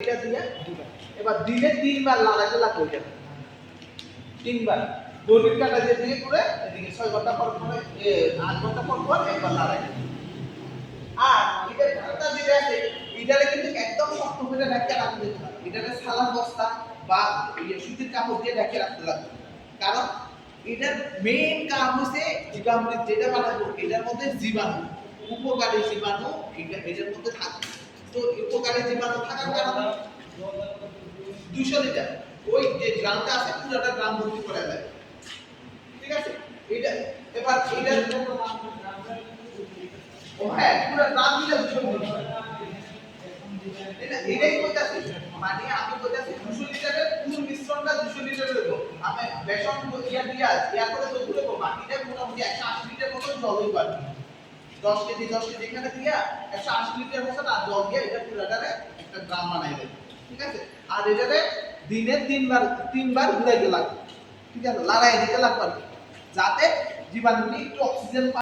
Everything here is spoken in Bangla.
এটা দিয়ে এবার দিনে 3 বার লাগাইতে লাগবে এটা 3 বার দৈনিক কাটা দিয়ে করে এদিকে 6 ঘন্টা পর পর 8 ঘন্টা পর পর একবার লাগাইতে। আর এটা ঢাকনা যেটা আছে এটারে কিন্তু একদম শক্ত করে ঢেকে রাখতে হবে। এটারে সালাদ বস্তা বা সুতির কাপড় দিয়ে ঢেকে রাখতে লাগবে। কারণ এটার মেইন কাজ হচ্ছে যেটা আমরা যেটা বানাবো এটার মধ্যে জীবাণু, উপকারী জীবাণু এটার মধ্যে থাকে। তো উপকারী জীবাণু থাকার কারণে 200 লিটার ওই যে ড্রামটা আছে পুরোটা ড্রাম ভর্তি করা যায়। ঠিক আছে? এটা এবার এটা ও হ্যাঁ পুরো ড্রাম দিলে 200 লিটার। এটাই কইতাছি মানে আমি কইতাছি 200 লিটারের পুরো মিশ্রণটা 200 লিটার দেব। আমি বেসন ইয়া করে তো দেব বাকিটা মোটামুটি 180 লিটার মতো জল হইব আর 10 কেজি এখানে দিয়া 180 লিটার মতো আর জল দিয়ে এটা পুরোটারে একটা ড্রাম বানাই দেব। ঠিক আছে? আর এটারে দিনে 3 বার ঘুরাইতে লাগবে। ঠিক আছে? লড়াই দিতে লাগবে যাতে জীবাণুটি একটু অক্সিজেন